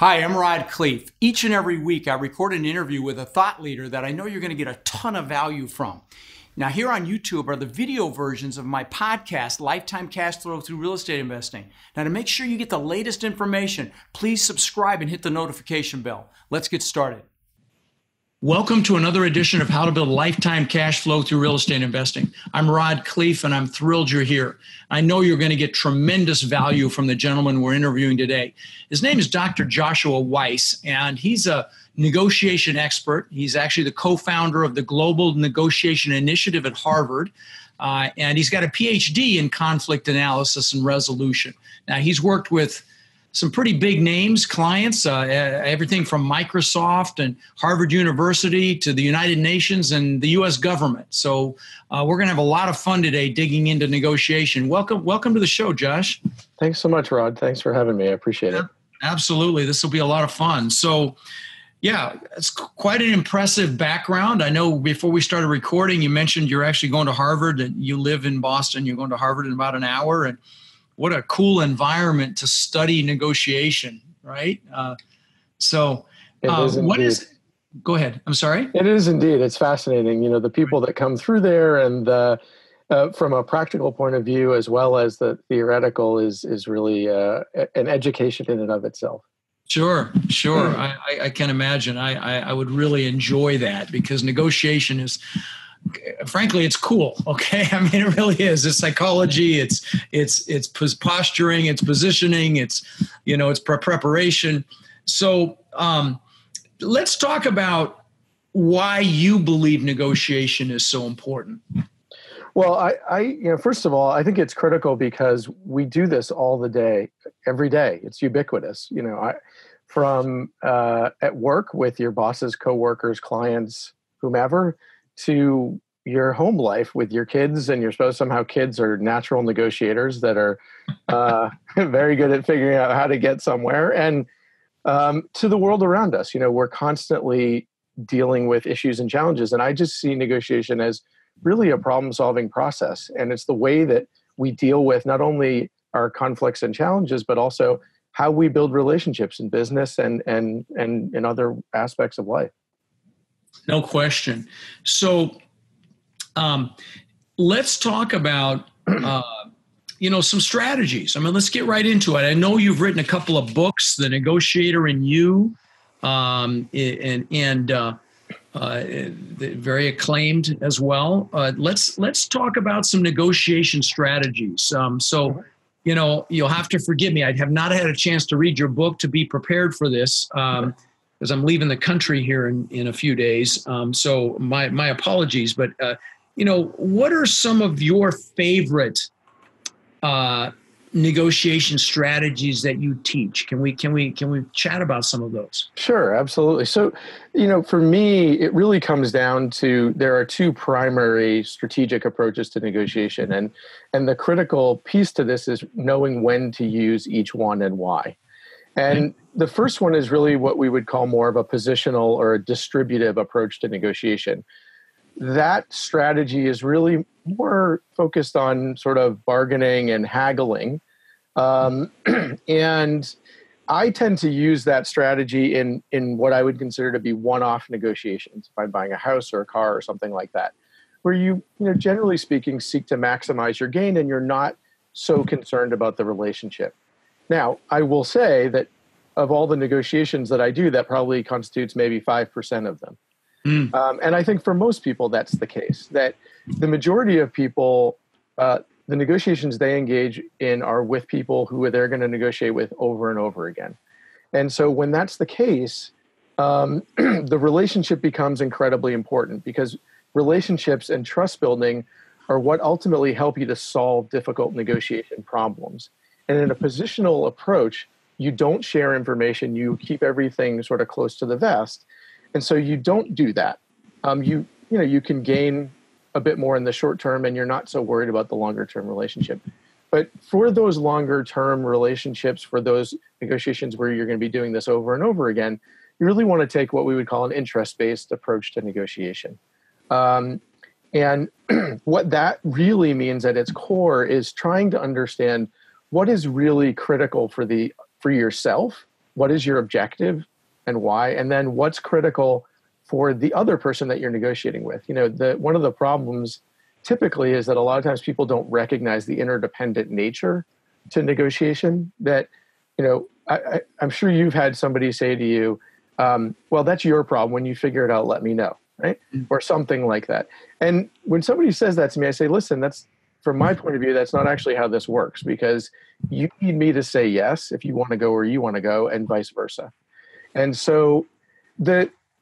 Hi, I'm Khleif. Each and every week, I record an interview with a thought leader that I know you're going to get a ton of value from. Now, here on YouTube are the video versions of my podcast, Lifetime Cash Flow Through Real Estate Investing. Now, to make sure you get the latest information, please subscribe and hit the notification bell. Let's get started. Welcome to another edition of How to Build Lifetime Cash Flow Through Real Estate Investing. I'm Khleif, and I'm thrilled you're here. I know you're going to get tremendous value from the gentleman we're interviewing today. His name is Dr. Joshua Weiss, and he's a negotiation expert. He's actually the co-founder of the Global Negotiation Initiative at Harvard, and he's got a PhD in conflict analysis and resolution. Now, he's worked with some pretty big names, clients, everything from Microsoft and Harvard University to the United Nations and the U.S. government. So we're going to have a lot of fun today digging into negotiation. Welcome to the show, Josh. Thanks so much, Rod. Thanks for having me. I appreciate it. Absolutely. This will be a lot of fun. So, yeah, it's quite an impressive background. I know before we started recording, you mentioned you're actually going to Harvard and you live in Boston. You're going to Harvard in about an hour. And what a cool environment to study negotiation, right? Go ahead. I'm sorry. It is indeed. It's fascinating. You know, the people that come through there and from a practical point of view, as well as the theoretical is really an education in and of itself. Sure. I can imagine. I would really enjoy that because negotiation is, frankly, it's cool. Okay. I mean, it really is. It's psychology. It's posturing, it's positioning, it's preparation. So let's talk about why you believe negotiation is so important. Well, first of all, I think it's critical because we do this all the day, every day. It's ubiquitous. From at work with your bosses, coworkers, clients, whomever, to your home life with your kids and your spouse. Somehow kids are natural negotiators that are very good at figuring out how to get somewhere. And to the world around us, we're constantly dealing with issues and challenges. And I just see negotiation as really a problem-solving process. And it's the way that we deal with not only our conflicts and challenges, but also how we build relationships in business and in other aspects of life. No question. So let's talk about, some strategies. I mean, let's get right into it. I know you've written a couple of books, The Negotiator and You, very acclaimed as well. Let's talk about some negotiation strategies. You'll have to forgive me. I have not had a chance to read your book to be prepared for this. Because I'm leaving the country here in a few days. So my apologies, but what are some of your favorite negotiation strategies that you teach? Can we chat about some of those? Sure, absolutely. So, for me, it really comes down to there are two primary strategic approaches to negotiation, and the critical piece to this is knowing when to use each one and why. And the first one is really what we would call more of a positional or a distributive approach to negotiation. That strategy is really more focused on sort of bargaining and haggling. And I tend to use that strategy in what I would consider to be one-off negotiations. If I'm buying a house or a car or something like that, where you generally speaking, seek to maximize your gain and you're not so concerned about the relationship. Now, I will say that of all the negotiations that I do, that probably constitutes maybe 5% of them. And I think for most people, that's the case, that the majority of people, the negotiations they engage in are with people who they're going to negotiate with over and over again. And so when that's the case, the relationship becomes incredibly important because relationships and trust building are what ultimately help you to solve difficult negotiation problems. And in a positional approach, you don't share information. You keep everything sort of close to the vest. And so you don't do that. You can gain a bit more in the short term and you're not so worried about the longer term relationship. But for those longer term relationships, for those negotiations where you're going to be doing this over and over again, you really want to take what we would call an interest-based approach to negotiation. And what that really means at its core is trying to understand what is really critical for yourself what is your objective and why, and then what's critical for the other person that you're negotiating with. One of the problems typically is that a lot of times people don't recognize the interdependent nature to negotiation. That, I'm sure you've had somebody say to you, well, that's your problem. When you figure it out, let me know, right? Or something like that. And when somebody says that to me, I say, listen, that's, from my point of view, that's not actually how this works, because you need me to say yes if you want to go where you want to go, and vice versa. And so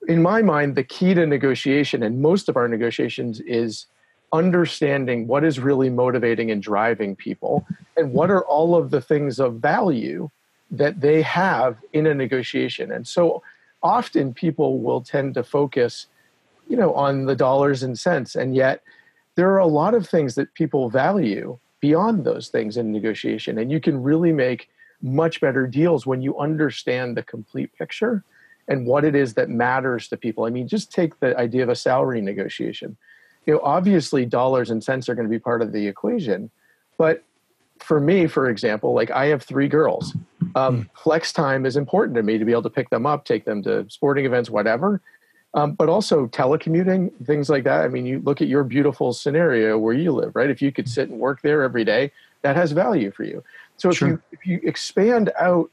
in my mind, the key to negotiation, and most of our negotiations, is understanding what is really motivating and driving people, and what are all of the things of value that they have in a negotiation. And so often people will tend to focus, on the dollars and cents, and yet there are a lot of things that people value beyond those things in negotiation. And you can really make much better deals when you understand the complete picture and what it is that matters to people. I mean, just take the idea of a salary negotiation. Obviously dollars and cents are going to be part of the equation, but for me, for example, like, I have 3 girls. Flex time is important to me, to be able to pick them up, take them to sporting events, whatever. But also telecommuting, things like that. I mean, you look at your beautiful scenario where you live, right? If you could sit and work there every day, that has value for you. So if you expand out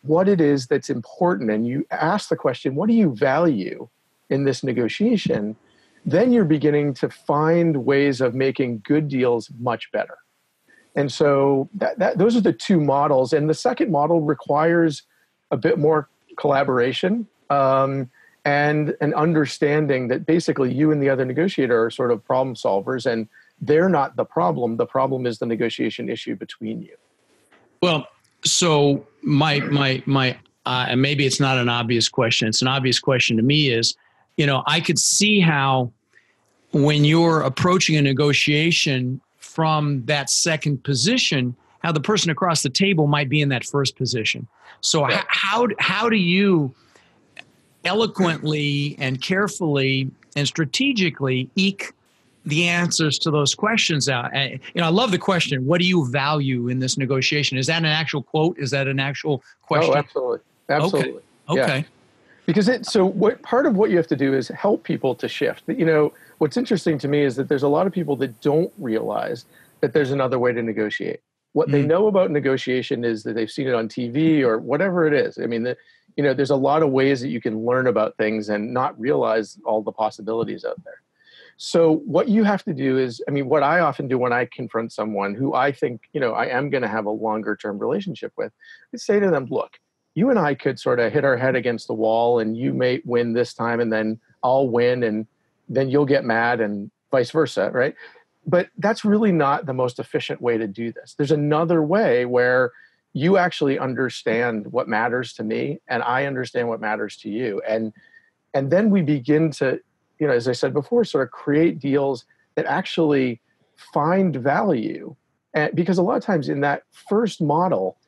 what it is that's important, and you ask the question, what do you value in this negotiation? Then you're beginning to find ways of making good deals much better. And so those are the 2 models. And the second model requires a bit more collaboration, and an understanding that basically you and the other negotiator are sort of problem solvers, and they're not the problem. The problem is the negotiation issue between you. Well, so and maybe it's not an obvious question. It's an obvious question to me is, I could see how, when you're approaching a negotiation from that second position, how the person across the table might be in that first position. So right. How do you eloquently and carefully and strategically eke the answers to those questions out? I love the question, what do you value in this negotiation? Is that an actual quote? Is that an actual question? Oh, absolutely. Absolutely. Okay. Yeah. Because part of what you have to do is help people to shift. What's interesting to me is that there's a lot of people that don't realize that there's another way to negotiate. What they know about negotiation is that they've seen it on TV or whatever it is. I mean, there's a lot of ways that you can learn about things and not realize all the possibilities out there. So what you have to do is, what I often do when I confront someone who I think, I am going to have a longer term relationship with, is say to them, look, you and I could sort of hit our head against the wall, and you may win this time, and then I'll win, and then you'll get mad, and vice versa, right? But that's really not the most efficient way to do this. There's another way where you actually understand what matters to me, and I understand what matters to you. And then we begin to, as I said before, sort of create deals that actually find value. And because a lot of times in that first model,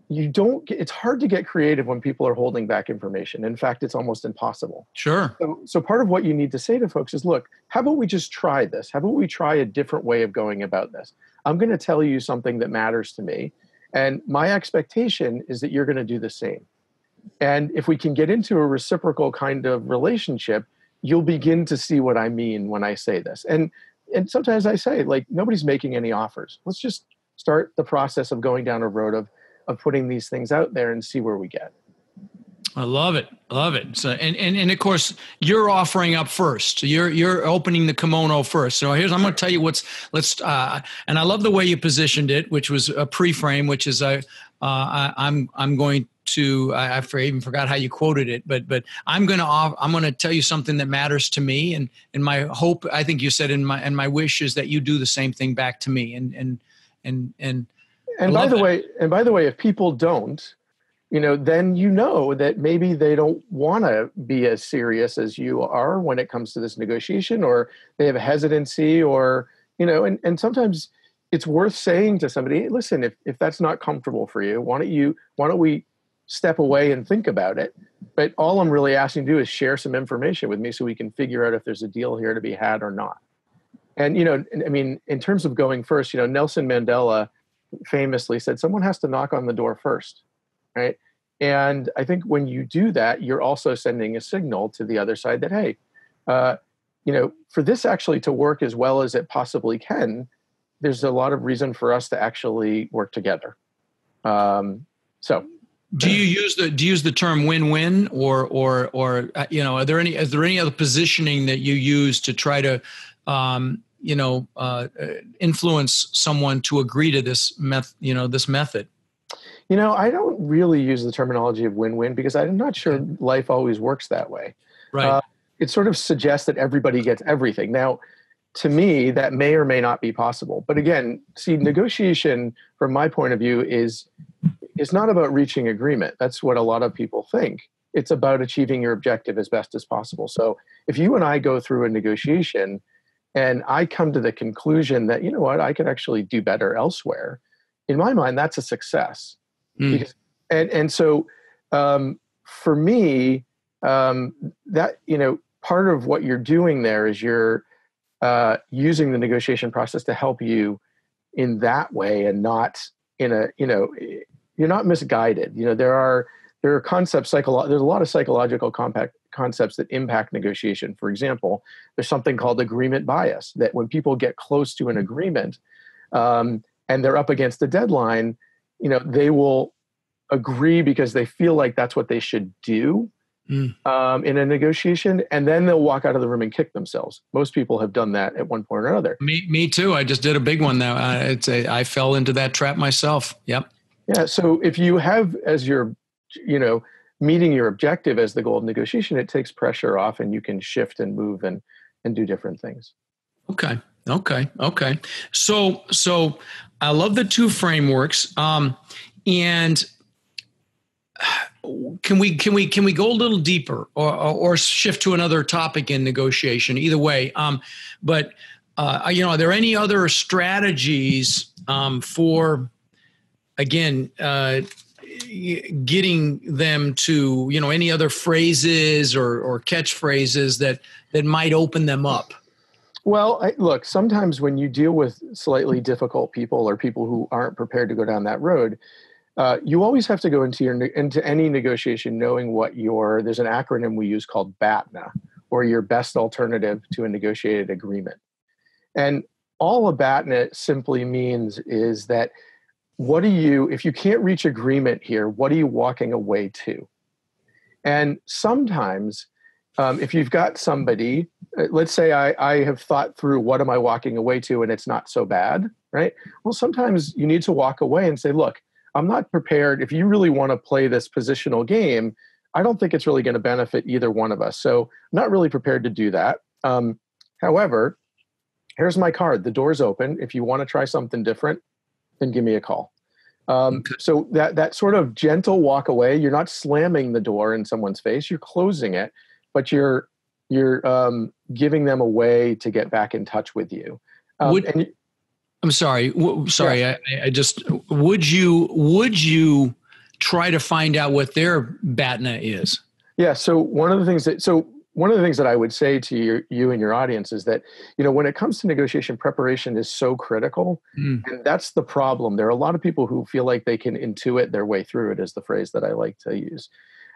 it's hard to get creative when people are holding back information. In fact, it's almost impossible. Sure. So part of what you need to say to folks is, look, how about we just try this? How about we try a different way of going about this? I'm going to tell you something that matters to me, and my expectation is that you're going to do the same. And if we can get into a reciprocal kind of relationship, you'll begin to see what I mean when I say this. And sometimes I say, like, nobody's making any offers. Let's just start the process of going down a road of putting these things out there and see where we get. I love it. So, and of course, you're offering up first. You're opening the kimono first. So I'm going to tell you and I love the way you positioned it, which was a pre-frame, which is I'm going to, I even forgot how you quoted it, but I'm going to tell you something that matters to me. And my hope, I think you said, and my wish is that you do the same thing back to me. And by the way, if people don't, then that maybe they don't want to be as serious as you are when it comes to this negotiation, or they have a hesitancy, or, and sometimes it's worth saying to somebody, hey, listen, if that's not comfortable for you, why don't we step away and think about it? But all I'm really asking you to do is share some information with me so we can figure out if there's a deal here to be had or not. And, in terms of going first, Nelson Mandela famously said, someone has to knock on the door first, right? And I think when you do that, you're also sending a signal to the other side that, hey, for this actually to work as well as it possibly can, there's a lot of reason for us to actually work together. So, do you use the term win-win, or are there any other positioning that you use to try to influence someone to agree to this method? I don't really use the terminology of win-win because I'm not sure life always works that way. Right. It sort of suggests that everybody gets everything. Now, to me, that may or may not be possible. But again, see, negotiation, from my point of view, is not about reaching agreement. That's what a lot of people think. It's about achieving your objective as best as possible. So if you and I go through a negotiation and I come to the conclusion that, you know what, I could actually do better elsewhere, in my mind, that's a success. Because, so for me, that, part of what you're doing there is you're using the negotiation process to help you in that way, and not in a, you're not misguided. There are concepts, there's a lot of psychological concepts that impact negotiation. For example, there's something called agreement bias, that when people get close to an agreement and they're up against a deadline, they will agree because they feel like that's what they should do in a negotiation, and then they'll walk out of the room and kick themselves. Most people have done that at one point or another. Me too. I just did a big one now. I fell into that trap myself. Yep. Yeah. So if you have as your, meeting your objective as the goal of negotiation, it takes pressure off, and you can shift and move and do different things. Okay. So I love the two frameworks. And can we go a little deeper, or shift to another topic in negotiation? Either way. But are there any other strategies for, again, getting them to, any other phrases or catchphrases that might open them up? Well, look, sometimes when you deal with slightly difficult people or people who aren't prepared to go down that road, you always have to go into any negotiation knowing there's an acronym we use called BATANA, or your best alternative to a negotiated agreement. And all a BATANA simply means is that if you can't reach agreement here, what are you walking away to? And sometimes if you've got somebody, let's say I have thought through what am I walking away to, and it's not so bad, right? Well, sometimes you need to walk away and say, look, I'm not prepared. If you really want to play this positional game, I don't think it's really going to benefit either one of us. So I'm not really prepared to do that. However, here's my card. The door's open. If you want to try something different, then give me a call. So that sort of gentle walk away, you're not slamming the door in someone's face, you're closing it, but you're giving them a way to get back in touch with you. I'm sorry. Yeah. I just, would you try to find out what their BATANA is? Yeah. So one of the things that I would say to you and your audience is that, when it comes to negotiation, preparation is so critical. And that's the problem. There are a lot of people who feel like they can intuit their way through it, is the phrase that I like to use.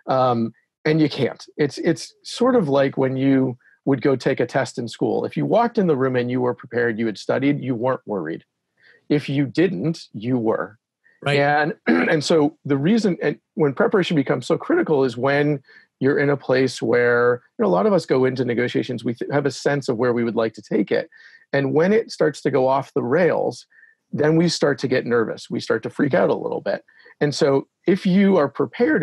And you can't. It's sort of like when you would go take a test in school. If you walked in the room and you were prepared, you had studied, you weren't worried. If you didn't, you were. Right. And so the reason, and when preparation becomes so critical, is when you're in a place where, a lot of us go into negotiations, we have a sense of where we would like to take it. And when it starts to go off the rails, then we start to get nervous. We start to freak out a little bit. And so if you are prepared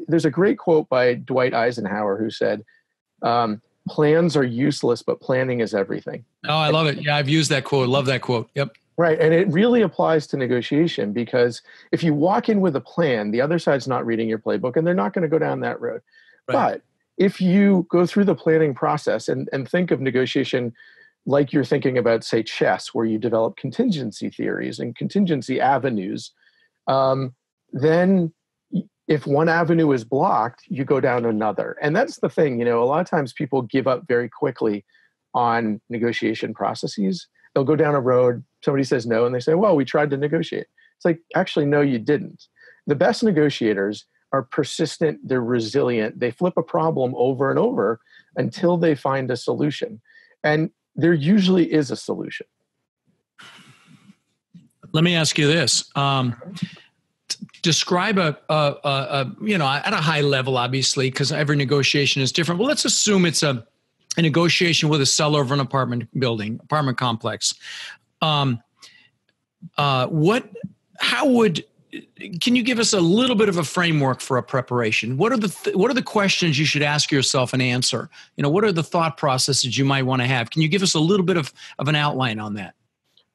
there's a great quote by Dwight Eisenhower who said, plans are useless, but planning is everything. Oh, I love it. Yeah, I've used that quote. Love that quote. Yep. Right. And it really applies to negotiation, because if you walk in with a plan, the other side's not reading your playbook and they're not going to go down that road. Right. But if you go through the planning process and think of negotiation like you're thinking about, say, chess, where you develop contingency theories and contingency avenues, then if one avenue is blocked, you go down another. And that's the thing, a lot of times people give up very quickly on negotiation processes. They'll go down a road, somebody says no, and they say, well, we tried to negotiate. It's like, actually, no, you didn't. the best negotiators are persistent, they're resilient, they flip a problem over and over until they find a solution. And there usually is a solution. Let me ask you this. Describe at a high level, obviously, because every negotiation is different. Well, let's assume it's a negotiation with a seller of an apartment complex. Can you give us a little bit of a framework for a preparation? What are the questions you should ask yourself and answer? What are the thought processes you might want to have? Can you give us a little bit of an outline on that?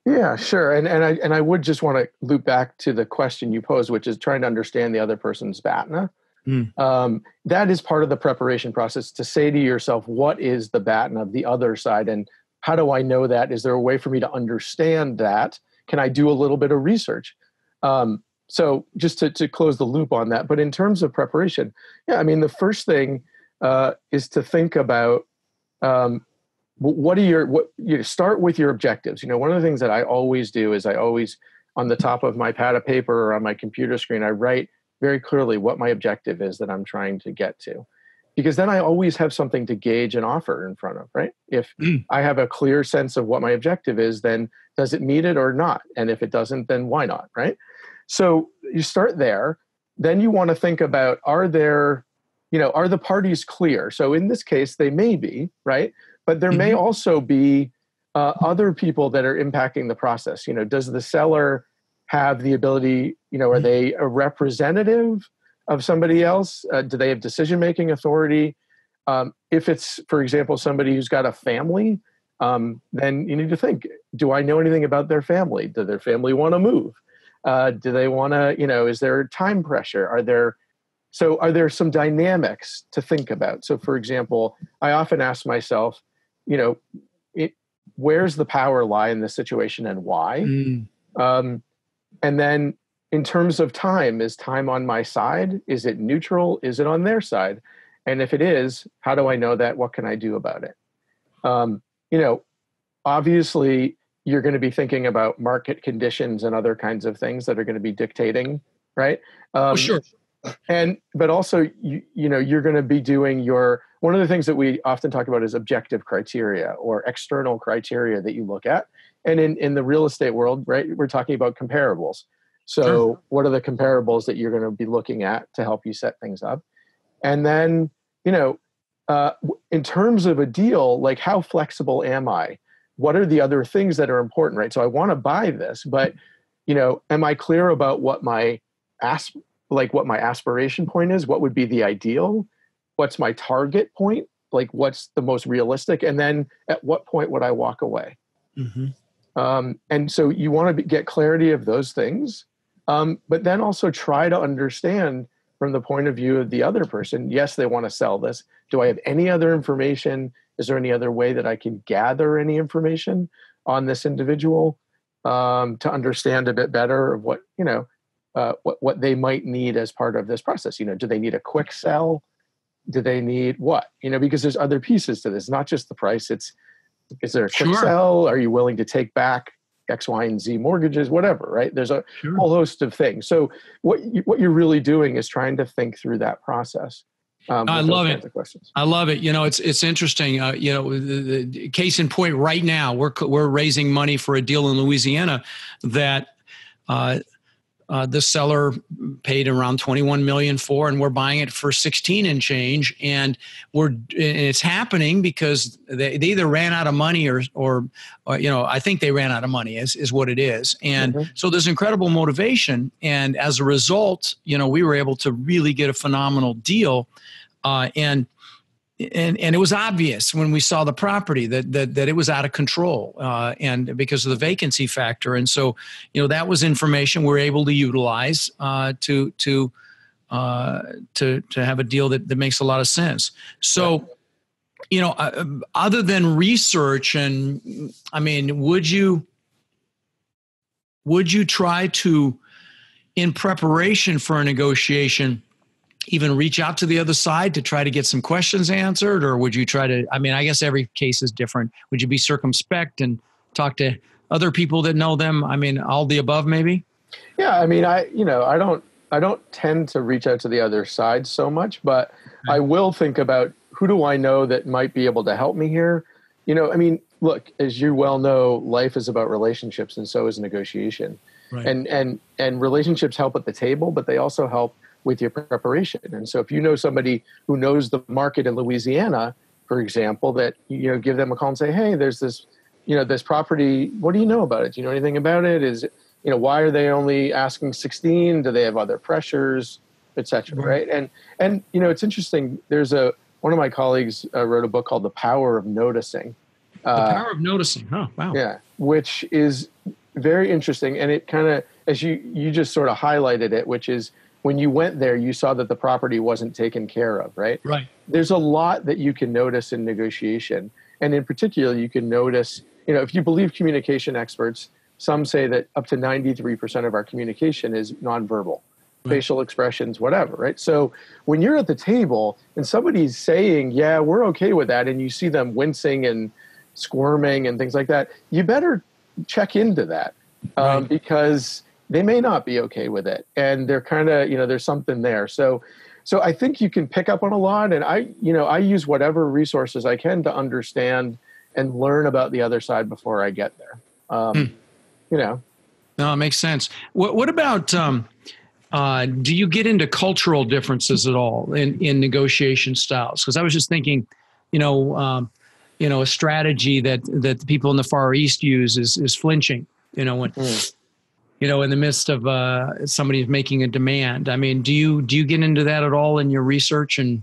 Yeah, sure. And I would just want to loop back to the question you posed, which is trying to understand the other person's BATANA. That is part of the preparation process, to say to yourself, what is the BATANA of the other side? And how do I know that? Is there a way for me to understand that? Can I do a little bit of research? So just to close the loop on that, but in terms of preparation, the first thing is to think about start with your objectives. One of the things that I always do is on the top of my pad of paper or on my computer screen, I write very clearly what my objective is that I'm trying to get to, because then I always have something to gauge and offer in front of, right? If I have a clear sense of what my objective is, then does it meet it or not? And if it doesn't, then why not, right? So you start there. Then you want to think about, are the parties clear? So in this case, they may be, right? But there may also be other people that are impacting the process. Does the seller have the ability, are they a representative of somebody else? Do they have decision-making authority? If it's, for example, somebody who's got a family, then you need to think, do I know anything about their family? Do their family want to move? Do they want to, is there time pressure? Are there some dynamics to think about? So for example, I often ask myself, where's the power lie in this situation and why? And then in terms of time, is time on my side? Is it neutral? Is it on their side? And if it is, how do I know that? What can I do about it? Obviously you're going to be thinking about market conditions and other kinds of things that are going to be dictating, right? Sure. But also, you're going to be doing one of the things that we often talk about is objective criteria or external criteria that you look at. And in the real estate world, right, we're talking about comparables. So what are the comparables that you're going to be looking at to help you set things up? And then, in terms of a deal, like how flexible am I? What are the other things that are important, right? So I want to buy this, but, am I clear about what my aspiration point is? What would be the ideal? What's my target point? Like what's the most realistic? And then at what point would I walk away? And so you want to get clarity of those things, but then also try to understand from the point of view of the other person. Yes, they want to sell this. Do I have any other information? Is there any other way that I can gather any information on this individual to understand a bit better of what they might need as part of this process? Do they need a quick sell? Do they need what? Because there's other pieces to this, not just the price. Is there a quick sell? Are you willing to take back X, Y, and Z mortgages, whatever, right? There's a whole host of things. So what you're really doing is trying to think through that process. I love it. I love it. It's interesting. The case in point right now, we're raising money for a deal in Louisiana that the seller paid around $21 million for, and we're buying it for 16 and change. And it's happening because they either ran out of money or I think they ran out of money is what it is. And so there's incredible motivation. And as a result, we were able to really get a phenomenal deal. And it was obvious when we saw the property that it was out of control, and because of the vacancy factor. And so, that was information we're able to utilize to have a deal that makes a lot of sense. So, other than research, and would you try to, in preparation for a negotiation, even reach out to the other side to try to get some questions answered? Or would you try to, I guess every case is different. Would you be circumspect and talk to other people that know them? All the above maybe? Yeah. I I don't tend to reach out to the other side so much, but I will think about who do I know that might be able to help me here. I mean, look, as you well know, life is about relationships, and so is negotiation. Right. And relationships help at the table, but they also help with your preparation. And so if you know somebody who knows the market in Louisiana, for example, that, give them a call and say, hey, there's this, this property, what do you know about it? Do you know anything about it? Is, why are they only asking 16? Do they have other pressures, et cetera, right? And it's interesting. There's one of my colleagues wrote a book called The Power of Noticing. The Power of Noticing. Huh, wow. Yeah, which is very interesting. And it kind of, as you just sort of highlighted it, which is when you went there, you saw that the property wasn't taken care of, right? Right. There's a lot that you can notice in negotiation. And in particular, you can notice, if you believe communication experts, some say that up to 93% of our communication is nonverbal, facial expressions, whatever, right? So when you're at the table and somebody's saying, yeah, we're okay with that, and you see them wincing and squirming and things like that, you better check into that because they may not be okay with it. And they're kind of, there's something there. So I think you can pick up on a lot. And I use whatever resources I can to understand and learn about the other side before I get there. No, it makes sense. What about, do you get into cultural differences at all in negotiation styles? Because I was just thinking, a strategy that the people in the Far East use is flinching, when, in the midst of somebody's making a demand. I mean, do you get into that at all in your research? And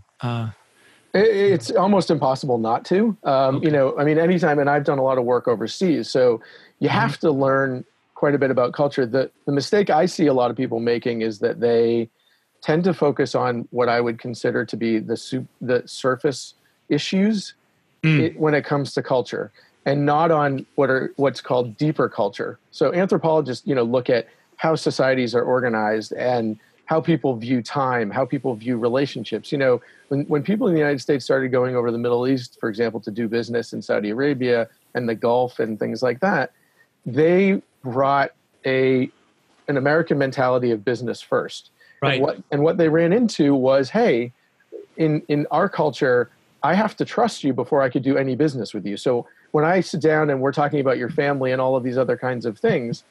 it's almost impossible not to. Anytime, and I've done a lot of work overseas, so you have to learn quite a bit about culture. The mistake I see a lot of people making is that they tend to focus on what I would consider to be the surface issues when it comes to culture, and not on what's called deeper culture. So anthropologists, look at how societies are organized and how people view time, how people view relationships. When people in the United States started going over the Middle East, for example, to do business in Saudi Arabia and the Gulf and things like that, they brought an American mentality of business first. Right. And what they ran into was, hey, in our culture, I have to trust you before I could do any business with you. So when I sit down and we're talking about your family and all of these other kinds of things,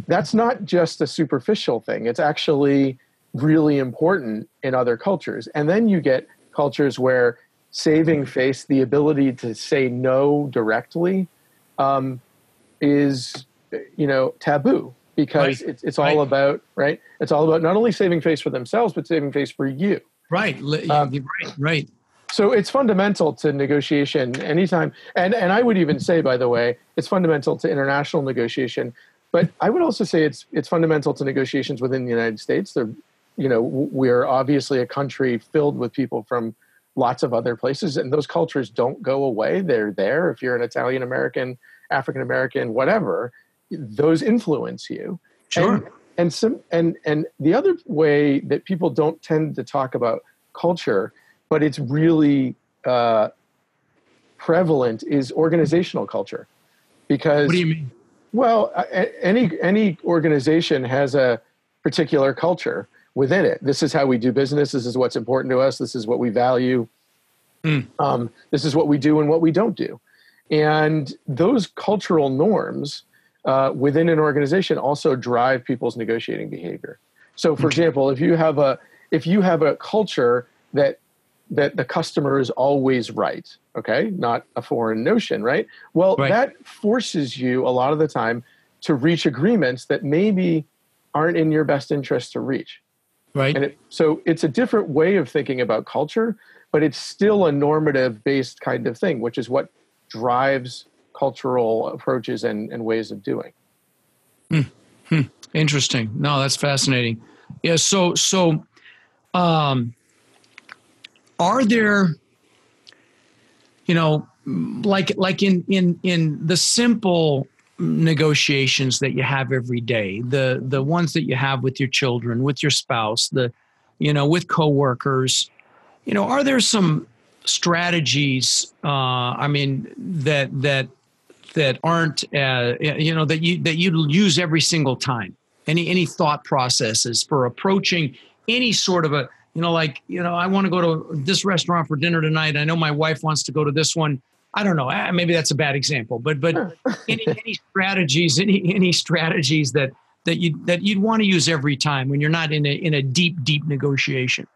that's not just a superficial thing. It's actually really important in other cultures. And then you get cultures where saving face, the ability to say no directly, is, taboo, because it's all about, right? It's all about not only saving face for themselves, but saving face for you. Right. Right. So it's fundamental to negotiation anytime. And I would even say, by the way, it's fundamental to international negotiation. But I would also say it's fundamental to negotiations within the United States. We're obviously a country filled with people from lots of other places, and those cultures don't go away. They're there. If you're an Italian American, African American, whatever, those influence you. Sure. And the other way that people don't tend to talk about culture, but it's really prevalent, is organizational culture. Because what do you mean? Well, any organization has a particular culture within it. This is how we do business. This is what's important to us. This is what we value. This is what we do and what we don't do. And those cultural norms within an organization also drive people's negotiating behavior. So, for example, if you have a culture that the customer is always right, okay, not a foreign notion, right? Well, that forces you a lot of the time to reach agreements that maybe aren't in your best interest to reach. Right. And so it's a different way of thinking about culture, but it's still a normative-based kind of thing, which is what drives cultural approaches and ways of doing. Interesting. No, that's fascinating. Yeah. So, are there, like in the simple negotiations that you have every day, the ones that you have with your children, with your spouse, with coworkers, are there some strategies, that aren't, that you use every single time? Any thought processes for approaching any sort of a, I want to go to this restaurant for dinner tonight. I know my wife wants to go to this one. I don't know. Maybe that's a bad example, but any strategies, any strategies that you'd want to use every time when you're not in a deep negotiation.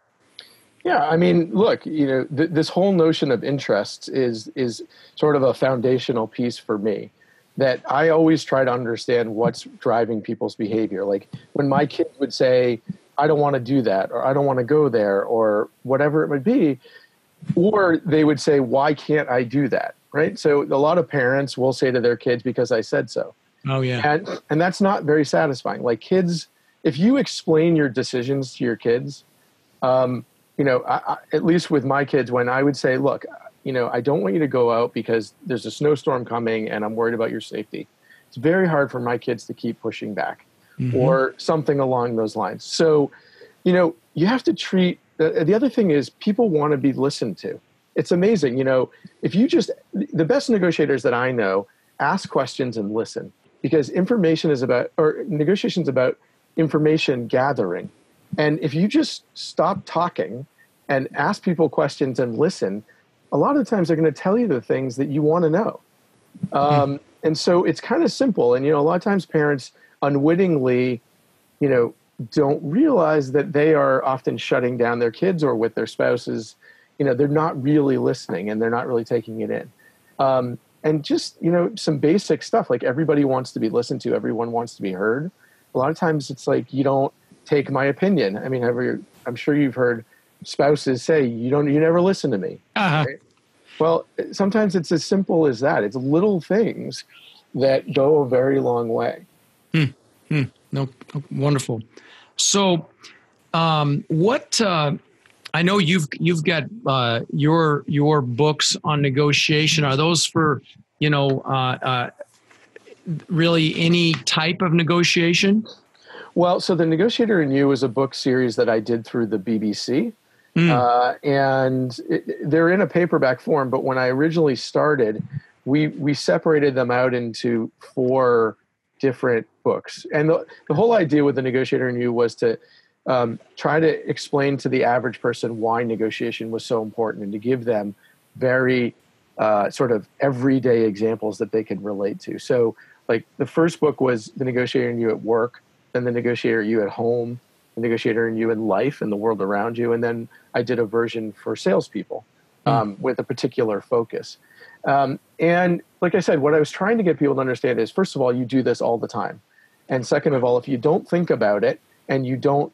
Yeah, I mean, look, this whole notion of interests is sort of a foundational piece for me, that I always try to understand what's driving people's behavior. Like when my kids would say, I don't want to do that, or I don't want to go there, or whatever it would be, or they would say, why can't I do that? Right? So a lot of parents will say to their kids, because I said so. Oh, yeah. And that's not very satisfying. Like kids, if you explain your decisions to your kids, at least with my kids, when I would say, look, I don't want you to go out because there's a snowstorm coming and I'm worried about your safety. It's very hard for my kids to keep pushing back or something along those lines. So, you have to treat, the other thing is people want to be listened to. It's amazing. If you the best negotiators that I know ask questions and listen, because negotiation is about information gathering. And if you just stop talking and ask people questions and listen, a lot of times they're going to tell you the things that you want to know. And so it's kind of simple. And, a lot of times parents unwittingly, don't realize that they are often shutting down their kids, or with their spouses, they're not really listening and they're not really taking it in. And just, some basic stuff, like everybody wants to be listened to. Everyone wants to be heard. A lot of times it's like, you don't take my opinion. I mean, I'm sure you've heard spouses say, you never listen to me. Right? Well, sometimes it's as simple as that. It's little things that go a very long way. No, wonderful. So, what I know you've got your books on negotiation. Are those for really any type of negotiation? Well, so The Negotiator and You is a book series that I did through the BBC. And they're in a paperback form, but when I originally started, we separated them out into 4 different books. And the whole idea with The Negotiator and You was to try to explain to the average person why negotiation was so important, and to give them very sort of everyday examples that they could relate to. So like the first book was The Negotiator and You at work, then The Negotiator and You at home, The Negotiator and You in life and the world around you. And then I did a version for salespeople with a particular focus. And like I said, what I was trying to get people to understand is, first of all, you do this all the time. And second of all, if you don't think about it and you don't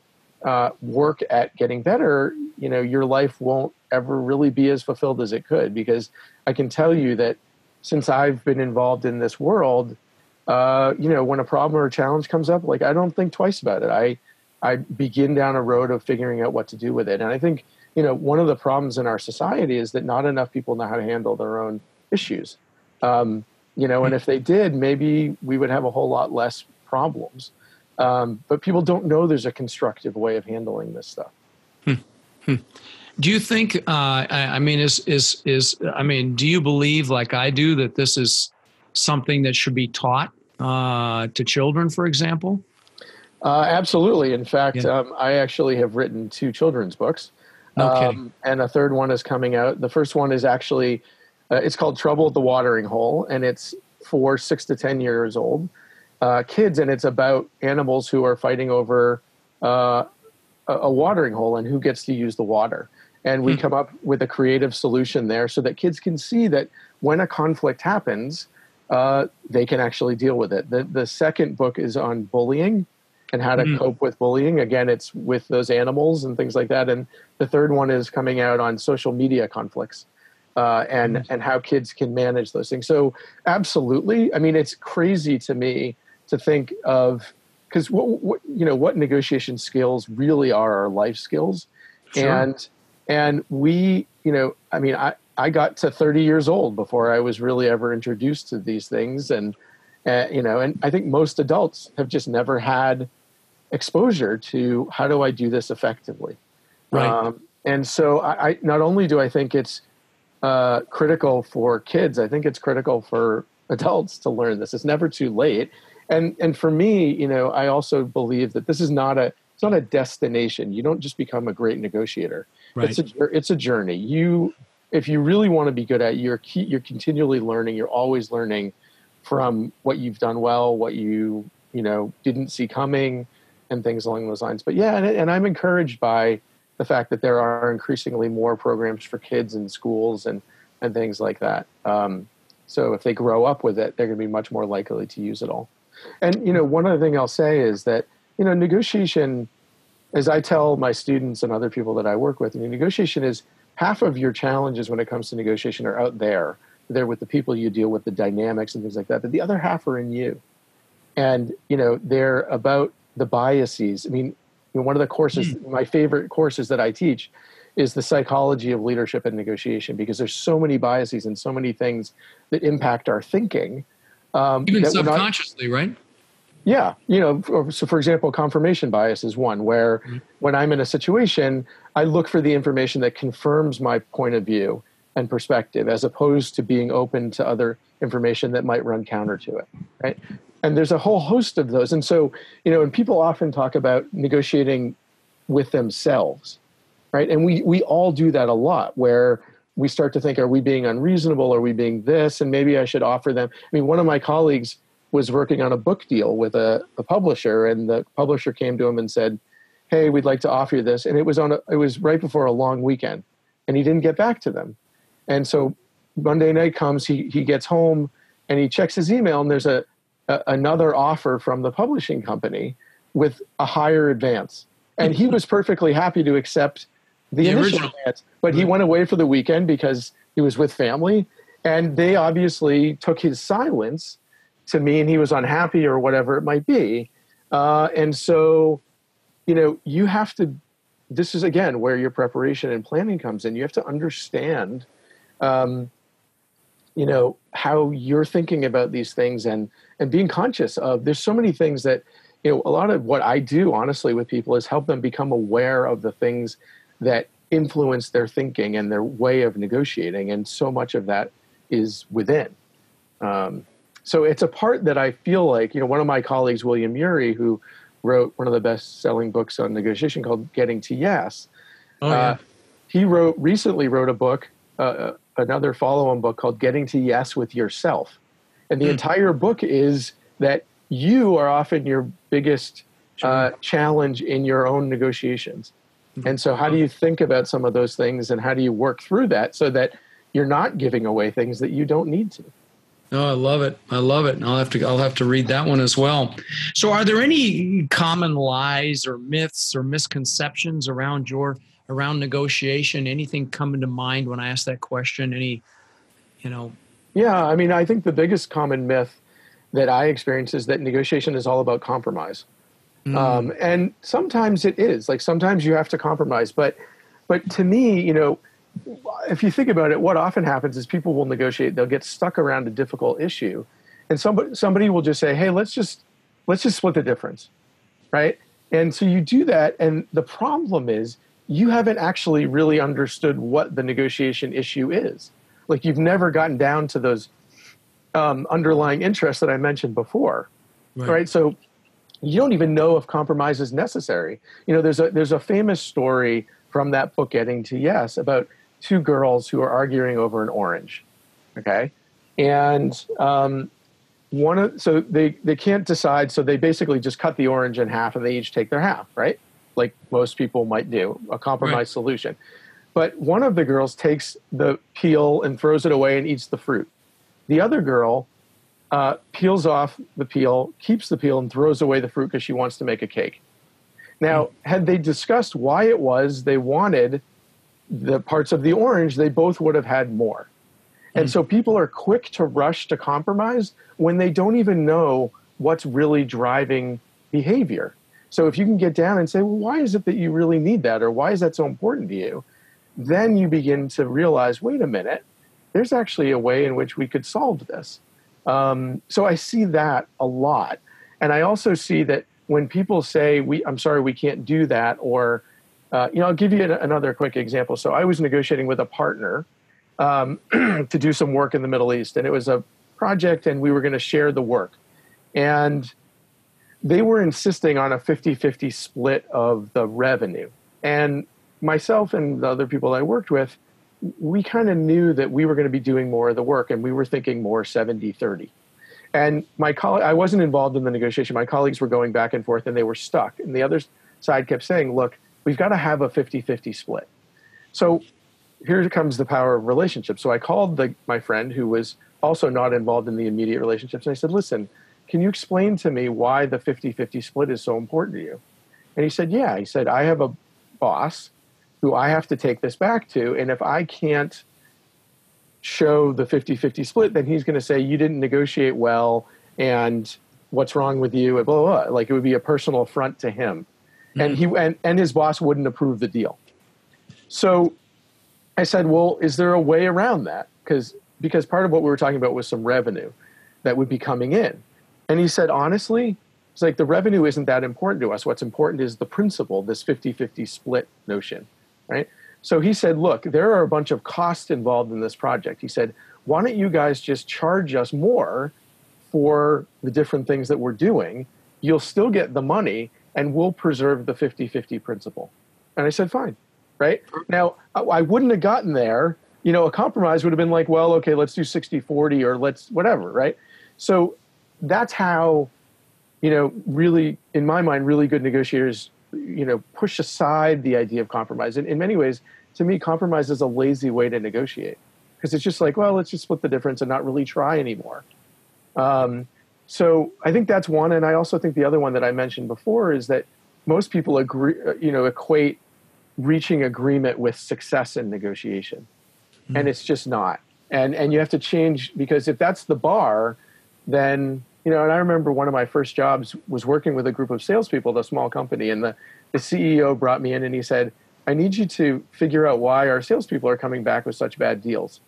work at getting better, your life won't ever really be as fulfilled as it could. Because I can tell you that since I've been involved in this world, when a problem or a challenge comes up, like I don't think twice about it. I begin down a road of figuring out what to do with it. And I think, one of the problems in our society is that not enough people know how to handle their own issues. And if they did, maybe we would have a whole lot less problems. But people don't know there's a constructive way of handling this stuff. Do you think, do you believe, like I do, that this is something that should be taught to children, for example? Absolutely. In fact, I actually have written 2 children's books. Okay. And a third one is coming out. The first one is actually, it's called Trouble at the Watering Hole, and it's for 6 to 10 years old kids, and it's about animals who are fighting over a watering hole and who gets to use the water. And we come up with a creative solution there so that kids can see that when a conflict happens, they can actually deal with it. The second book is on bullying and how to cope with bullying. Again, it's with those animals and things like that. And the third one is coming out on social media conflicts and how kids can manage those things. So absolutely. I mean, it's crazy to me to think of, because what negotiation skills really are our life skills. Sure. And we, I got to 30 years old before I was really ever introduced to these things. And I think most adults have just never had exposure to how do I do this effectively. Right. And so I not only do I think it's critical for kids, I think it's critical for adults to learn this. It's never too late. And for me, you know, I also believe that this is it's not a destination. You don't just become a great negotiator. Right. It's a journey. If you really want to be good at it, you're continually learning. You're always learning from what you've done well, what you didn't see coming, and things along those lines. But yeah, and I'm encouraged by the fact that there are increasingly more programs for kids in schools and things like that. So if they grow up with it, they're going to be much more likely to use it all. And, you know, one other thing I'll say is that, you know, negotiation, as I tell my students and other people that I work with, negotiation is half of your challenges when it comes to negotiation are out there. They're with the people you deal with, the dynamics and things like that. But the other half are in you. And, you know, they're about the biases. I mean, one of the courses, my favorite courses that I teach is the psychology of leadership and negotiation, because there's so many biases and so many things that impact our thinking. Even subconsciously, right? Yeah. You know, so for example, confirmation bias is one where when I'm in a situation, I look for the information that confirms my point of view and perspective, as opposed to being open to other information that might run counter to it, right? And there's a whole host of those. And so, you know, and people often talk about negotiating with themselves, right? And we all do that a lot, where we start to think, are we being unreasonable? Are we being this? And maybe I should offer them. I mean, one of my colleagues was working on a book deal with a publisher, and the publisher came to him and said, hey, we'd like to offer you this. And it was right before a long weekend, and he didn't get back to them. And so Monday night comes, he gets home and he checks his email, and there's another offer from the publishing company with a higher advance. And he was perfectly happy to accept the initial advance, but he went away for the weekend because he was with family, and they obviously took his silence to mean he was unhappy or whatever it might be. And so, you know, you have to, this is again where your preparation and planning comes in. You have to understand, you know, how you're thinking about these things, and being conscious of, there's so many things that, you know, a lot of what I do honestly with people is help them become aware of the things that influence their thinking and their way of negotiating. And so much of that is within. So it's a part that I feel like, you know, one of my colleagues, William Ury, who wrote one of the best-selling books on negotiation called Getting to Yes. He recently wrote a book, another follow-on book called Getting to Yes with Yourself. And the entire book is that you are often your biggest challenge in your own negotiations. And so how do you think about some of those things, and how do you work through that so that you're not giving away things that you don't need to? Oh, I love it. I love it. I'll have to read that one as well. So are there any common lies or myths or misconceptions around negotiation? Anything coming to mind when I ask that question? Any, you know? Yeah. I mean, I think the biggest common myth that I experience is that negotiation is all about compromise. And sometimes it is, like, sometimes you have to compromise, but to me, you know, if you think about it, what often happens is people will negotiate, they'll get stuck around a difficult issue, and somebody will just say, hey, let's just split the difference. Right. And so you do that. And the problem is you haven't actually really understood what the negotiation issue is. Like, you've never gotten down to those underlying interests that I mentioned before. Right. So you don't even know if compromise is necessary. You know, there's a famous story from that book, Getting to Yes, about two girls who are arguing over an orange. Okay. And so they can't decide. So they basically just cut the orange in half, and they each take their half, right? Like most people might do, a compromise solution. But one of the girls takes the peel and throws it away and eats the fruit. The other girl peels off the peel, keeps the peel, and throws away the fruit because she wants to make a cake. Now, had they discussed why it was they wanted the parts of the orange, they both would have had more. And so people are quick to rush to compromise when they don't even know what's really driving behavior. So if you can get down and say, well, why is it that you really need that? Or why is that so important to you? Then you begin to realize, wait a minute, there's actually a way in which we could solve this. So I see that a lot. And I also see that when people say, I'm sorry, we can't do that, or, I'll give you another quick example. So I was negotiating with a partner to do some work in the Middle East, and it was a project, and we were going to share the work. And they were insisting on a 50-50 split of the revenue. And myself and the other people I worked with, we kind of knew that we were going to be doing more of the work, and we were thinking more 70-30. And I wasn't involved in the negotiation. My colleagues were going back and forth, and they were stuck. And the other side kept saying, look, we've got to have a 50-50 split. So here comes the power of relationships. So I called my friend who was also not involved in the immediate relationships. And I said, listen, can you explain to me why the 50-50 split is so important to you? And he said, yeah. He said, I have a boss who I have to take this back to. And if I can't show the 50-50 split, then he's going to say, you didn't negotiate well, and what's wrong with you, and blah, blah, blah. Like, it would be a personal affront to him. Mm-hmm. And his boss wouldn't approve the deal. So I said, well, is there a way around that? Because part of what we were talking about was some revenue that would be coming in. And he said, honestly, it's like the revenue isn't that important to us. What's important is the principle, this 50-50 split notion, right? So he said, look, there are a bunch of costs involved in this project. He said, why don't you guys just charge us more for the different things that we're doing? You'll still get the money, and we'll preserve the 50-50 principle. And I said, fine, right? Now, I wouldn't have gotten there. You know, a compromise would have been like, well, okay, let's do 60-40 or let's whatever, right? So that's how, you know, really, in my mind, really good negotiators, you know, push aside the idea of compromise. And in many ways, to me, compromise is a lazy way to negotiate, because it's just like, well, let's just split the difference and not really try anymore. So I think that's one. And I also think the other one that I mentioned before is that most people equate reaching agreement with success in negotiation. Mm-hmm. And it's just not. And you have to change, because if that's the bar, then, you know, and I remember one of my first jobs was working with a group of salespeople at a small company, and the CEO brought me in and he said, I need you to figure out why our salespeople are coming back with such bad deals.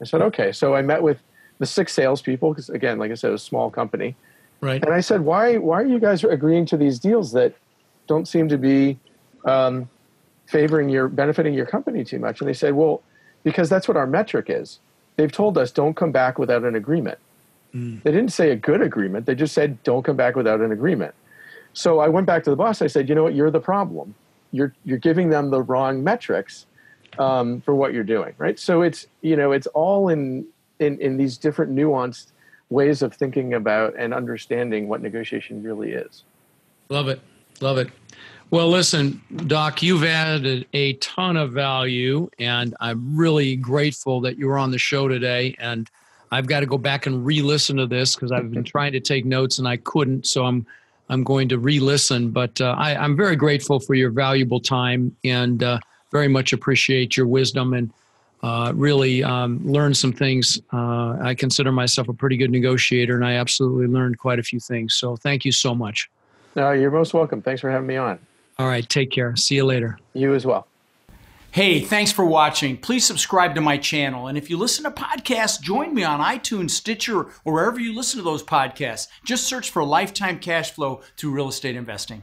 I said, okay. So I met with the 6 salespeople, because again, like I said, it was a small company. Right. And I said, why are you guys agreeing to these deals that don't seem to be benefiting your company too much? And they said, well, because that's what our metric is. They've told us don't come back without an agreement. Mm. They didn't say a good agreement. They just said don't come back without an agreement. So I went back to the boss. I said, you know what? You're the problem. You're giving them the wrong metrics for what you're doing, right? So it's, you know, it's all in these different nuanced ways of thinking about and understanding what negotiation really is. Love it. Love it. Well, listen, Doc, you've added a ton of value, and I'm really grateful that you were on the show today. And I've got to go back and re-listen to this, because I've been trying to take notes and I couldn't. So I'm going to re-listen. But I'm very grateful for your valuable time, and very much appreciate your wisdom, and really learned some things. I consider myself a pretty good negotiator, and I absolutely learned quite a few things. So thank you so much. No, you're most welcome. Thanks for having me on. All right. Take care. See you later. You as well. Hey, thanks for watching. Please subscribe to my channel. And if you listen to podcasts, join me on iTunes, Stitcher, or wherever you listen to those podcasts. Just search for Lifetime Cash Flow through Real Estate Investing.